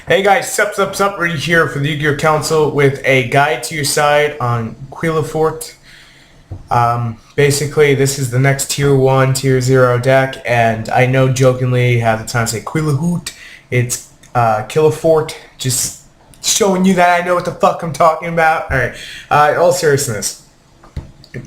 Hey guys, sup, Rudy here for the Yu-Gi-Oh! with a guide to your side on Qliphort. Basically, this is the next Tier 1, Tier 0 deck, and I know jokingly half the time I say Qliphort. It's Qliphort, just showing you that I know what the fuck I'm talking about. Alright, all seriousness.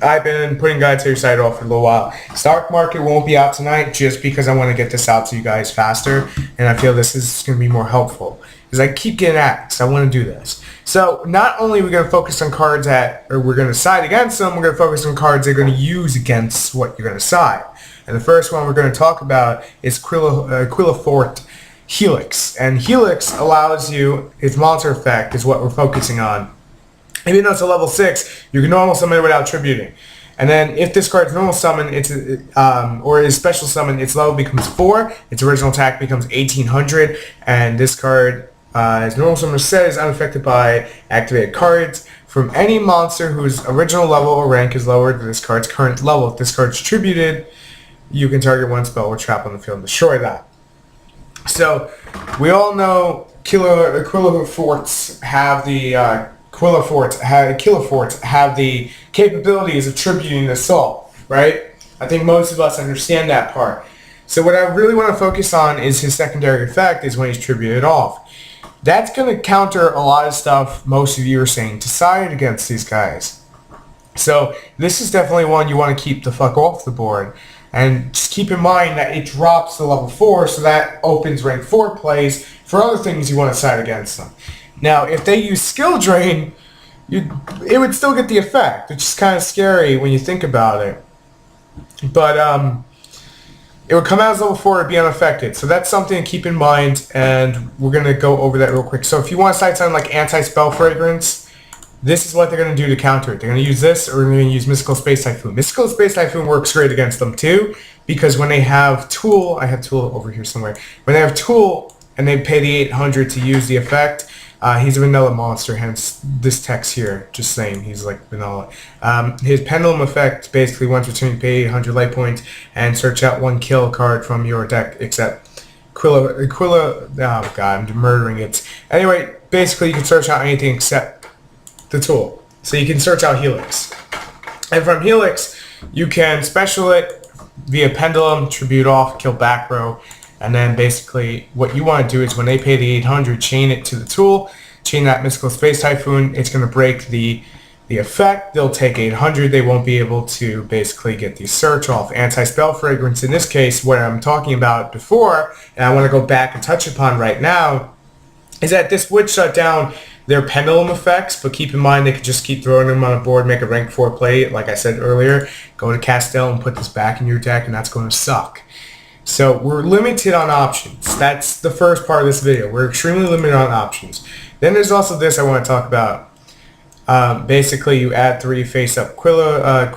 I've been putting guides to your side off for a little while. Stock market won't be out tonight just because I want to get this out to you guys faster, and I feel this is going to be more helpful. Because I keep getting asked, I want to do this. So not only are we going to focus on cards or we're going to side against them, we're going to focus on cards they're going to use against what you're going to side. And the first one we're going to talk about is Qliphort Helix. And Helix allows you, its monster effect is what we're focusing on. Even though it's a level 6, you can normal summon it without tributing. And then if this card's normal summon, or is special summon, its level becomes 4, its original attack becomes 1800, and this card, as normal summon said, is unaffected by activated cards from any monster whose original level or rank is lower than this card's current level. If this card's tributed, you can target one spell or trap on the field and destroy that. So, we all know Qliphorts have the Qliphorts have the capabilities of tributing assault, right? I think most of us understand that part. So what I really want to focus on is his secondary effect is when he's tributed off. That's going to counter a lot of stuff most of you are saying to side against these guys. So this is definitely one you want to keep the fuck off the board. And just keep in mind that it drops to level 4, so that opens rank 4 plays for other things you want to side against them. Now, if they use Skill Drain, it would still get the effect, which is kind of scary when you think about it. But it would come out as level 4 and be unaffected. So that's something to keep in mind, and we're going to go over that real quick. So if you want to side something like Anti-Spell Fragrance, this is what they're going to do to counter it. They're going to use this, or they're going to use Mystical Space Typhoon. Mystical Space Typhoon works great against them too, because when they have Tool, I have Tool over here somewhere, when they have Tool and they pay the 800 to use the effect, he's a vanilla monster, hence this text here, just saying he's like vanilla. His pendulum effect basically once returning pay 800 light points and search out one kill card from your deck except oh god, I'm murdering it. Anyway, basically you can search out anything except the tool. So you can search out Helix. And from Helix, you can special it via pendulum, tribute off, kill back row. And then basically what you want to do is when they pay the 800, chain it to the tool, chain that Mystical Space Typhoon. It's going to break the effect. They'll take 800. They won't be able to basically get the search off. Anti-Spell Fragrance, in this case, what I'm talking about before, and I want to go back and touch upon right now, is that this would shut down their pendulum effects, but keep in mind they could just keep throwing them on a board, make a rank 4 play, like I said earlier, go to Castell and put this back in your deck, and that's going to suck. So we're limited on options. That's the first part of this video. We're extremely limited on options. Then there's also this I want to talk about. Basically, you add 3 face-up Qliphorts.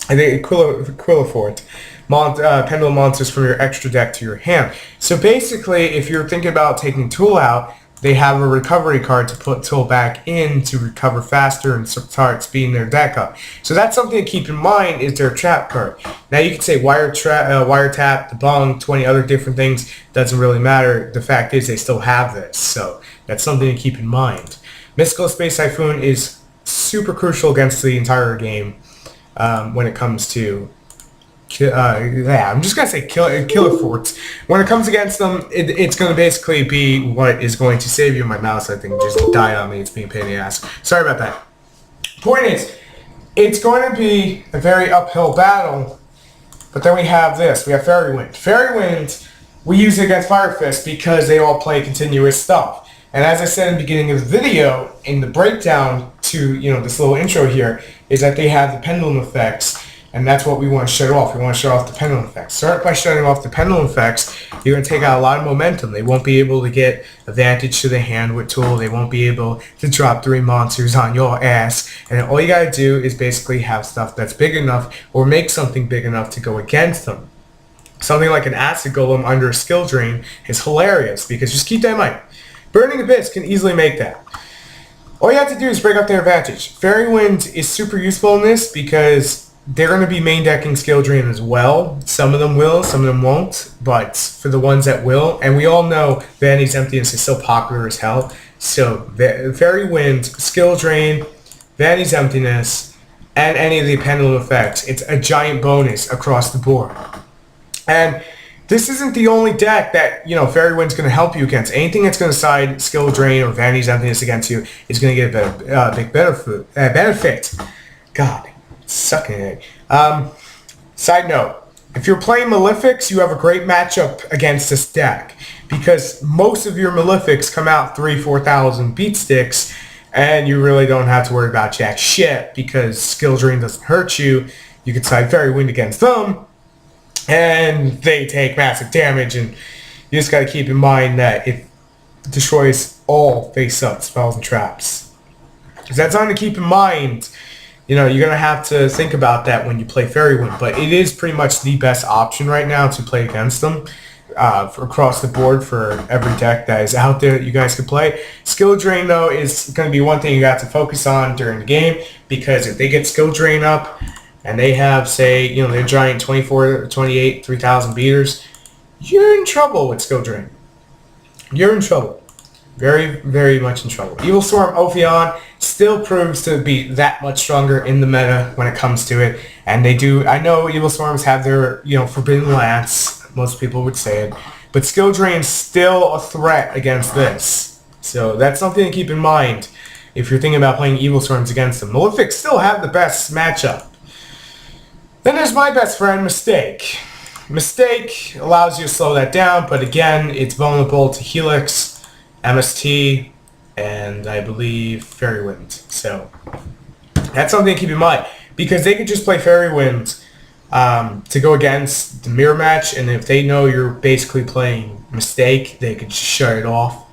I think Qliphort. Pendulum monsters from your extra deck to your hand. So basically, if you're thinking about taking Tool out, they have a recovery card to put Tool back in to recover faster and start speeding their deck up. So that's something to keep in mind is their trap card. Now you can say wiretap, debunk, 20 other different things. Doesn't really matter. The fact is they still have this. So that's something to keep in mind. Mystical Space Typhoon is super crucial against the entire game when it comes to I'm just going to say Qliphorts. When it comes against them, it's going to basically be what is going to save you. My mouse, I think, just died on me. It's being a pain in the ass. Sorry about that. Point is, it's going to be a very uphill battle, but then we have this. We have Fairy Wind. Fairy Wind, we use it against Fire Fist because they all play continuous stuff. And as I said in the beginning of the video, in the breakdown to this little intro here, is that they have the pendulum effects. And that's what we want to shut off. We want to shut off the pendulum effects. Start by shutting off the pendulum effects. You're going to take out a lot of momentum. They won't be able to get advantage to the hand with Tool. They won't be able to drop 3 monsters on your ass. And all you got to do is basically have stuff that's big enough or make something big enough to go against them. Something like an Acid Golem under a Skill Drain is hilarious because just keep that in mind. Burning Abyss can easily make that. All you have to do is break up their advantage. Fairy Wind is super useful in this because they're going to be main decking Skill Drain as well. Some of them will, some of them won't. But for the ones that will, and we all know Vanity's Emptiness is so popular as hell. So Fairy Wind, Skill Drain, Vanity's Emptiness, and any of the Pendulum effects. It's a giant bonus across the board. And this isn't the only deck that, Fairy Wind's going to help you against. Anything that's going to side Skill Drain or Vanity's Emptiness against you is going to get a big benefit. God. Sucking it. Side note, if you're playing Malefics, you have a great matchup against this deck because most of your Malefics come out 3,000-4,000 beat sticks and you really don't have to worry about jack shit because Skill Drain doesn't hurt you. You can side Fairy Wind against them and they take massive damage, and you just gotta keep in mind that it destroys all face-up spells and traps. Because that's something to keep in mind. You're going to have to think about that when you play Fairy Wind, but it is pretty much the best option right now to play against them across the board for every deck that is out there that you guys could play. Skill Drain, though, is going to be one thing you have to focus on during the game, because if they get Skill Drain up and they have, say, they're giant 24, 28, 3,000 beaters, you're in trouble with Skill Drain. You're in trouble. Very, very much in trouble. Evil Swarm Ophion still proves to be that much stronger in the meta when it comes to it. And they do, I know Evil Swarms have their, Forbidden Lance, most people would say it. But Skill Drain's still a threat against this. So that's something to keep in mind if you're thinking about playing Evil Swarms against them. Malefics still have the best matchup. Then there's my best friend, Mistake. Mistake allows you to slow that down, but again, it's vulnerable to Helix, MST, and I believe Fairy Wind. So that's something to keep in mind, because they could just play Fairy Wind to go against the mirror match, and if they know you're basically playing Mistake, they could just shut it off,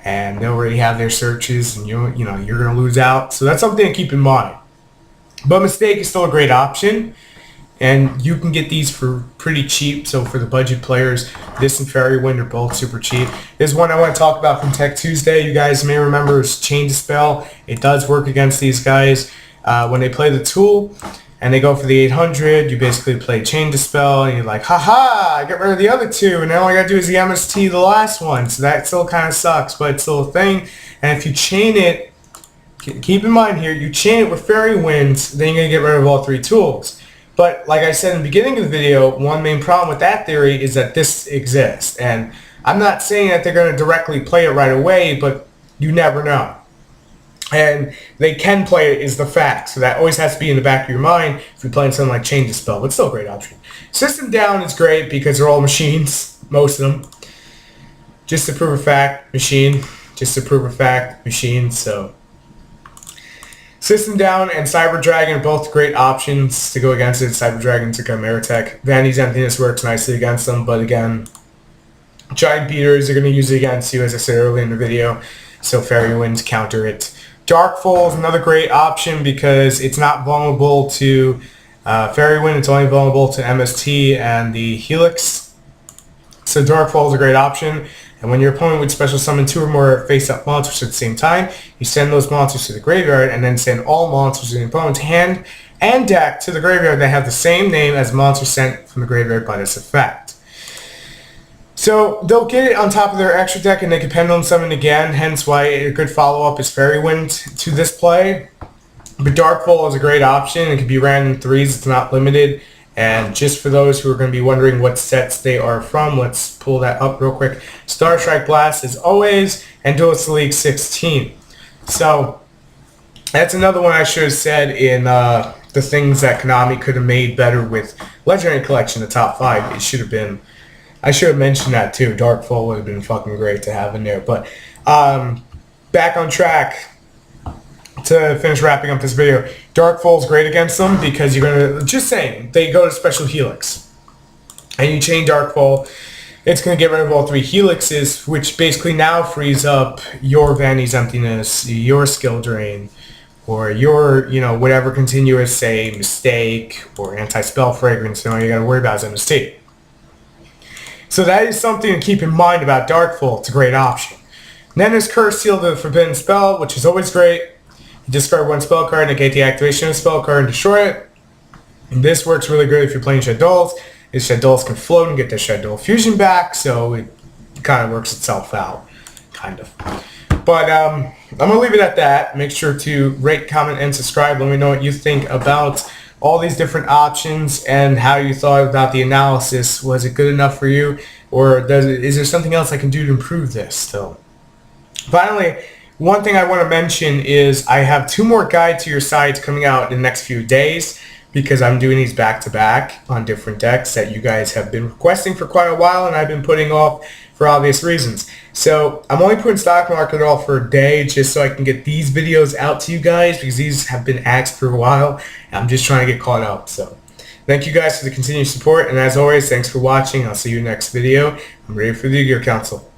and they already have their searches, and you're going to lose out. So that's something to keep in mind. But Mistake is still a great option. And you can get these for pretty cheap. So for the budget players, this and Fairy Wind are both super cheap. There's one I want to talk about from Tech Tuesday. You guys may remember is Change Spell. It does work against these guys. When they play the tool and they go for the 800, you basically play Change Spell and you're like, haha, I get rid of the other two. And now all I got to do is the MST, the last one. So that still kind of sucks, but it's still a thing. And if you chain it, keep in mind here, you chain it with Fairy Wind, then you're going to get rid of all three tools. But like I said in the beginning of the video, one main problem with that theory is that this exists. And I'm not saying that they're going to directly play it right away, but you never know. And they can play it is the fact. So that always has to be in the back of your mind if you're playing something like Change the Spell. But still a great option. System Down is great because they're all machines, most of them. Just to prove a fact, machine. Just to prove a fact, machine. So System Down and Cyber Dragon are both great options to go against it. Cyber Dragon's a Chimera tech. Vanity's Emptiness works nicely against them, but again, Giant Beaters are going to use it against you, as I said earlier in the video, so Fairy Winds counter it. Darkfall is another great option because it's not vulnerable to Fairy Wind, it's only vulnerable to MST and the Helix. So Darkfall is a great option. And when your opponent would special summon 2 or more face-up monsters at the same time, you send those monsters to the graveyard and then send all monsters in your opponent's hand and deck to the graveyard that have the same name as monsters sent from the graveyard by this effect. So they'll get it on top of their extra deck and they can Pendulum Summon again, hence why a good follow-up is Fairy Wind to this play. But Darkfall is a great option. It can be ran in 3s, it's not limited. And just for those who are going to be wondering what sets they are from, let's pull that up real quick. Star Strike Blast as always, and Duelist League 16. So that's another one I should have said in the things that Konami could have made better with Legendary Collection, the top 5. It should have been, I should have mentioned that too. Darkfall would have been fucking great to have in there. But back on track. To finish wrapping up this video, Darkfall is great against them because you're going to, just saying, they go to Special Helix. And you chain Darkfall, it's going to get rid of all 3 Helixes, which basically now frees up your Vanity's Emptiness, your Skill Drain, or your, whatever continuous, say, Mistake, or Anti-Spell Fragrance, and all you got to worry about is MST. So that is something to keep in mind about Darkfall. It's a great option. And then there's Curse Seal, the Forbidden Spell, which is always great. You discard 1 spell card, negate the activation of a spell card, and destroy it. This works really good if you're playing Shaddolls. Is Shaddolls can float and get the Shaddoll fusion back, so it kind of works itself out, kind of. But I'm going to leave it at that. Make sure to rate, comment, and subscribe. Let me know what you think about all these different options and how you thought about the analysis. Was it good enough for you, or is there something else I can do to improve this still? Finally, one thing I want to mention is I have 2 more Guide to Your Sides coming out in the next few days, because I'm doing these back-to-back on different decks that you guys have been requesting for quite a while, and I've been putting off for obvious reasons. So I'm only putting stock market off for a day just so I can get these videos out to you guys, because these have been asked for a while, and I'm just trying to get caught up. So thank you guys for the continued support, and as always, thanks for watching. I'll see you in the next video. I'm ready for the Yu-Gi-Oh! Council.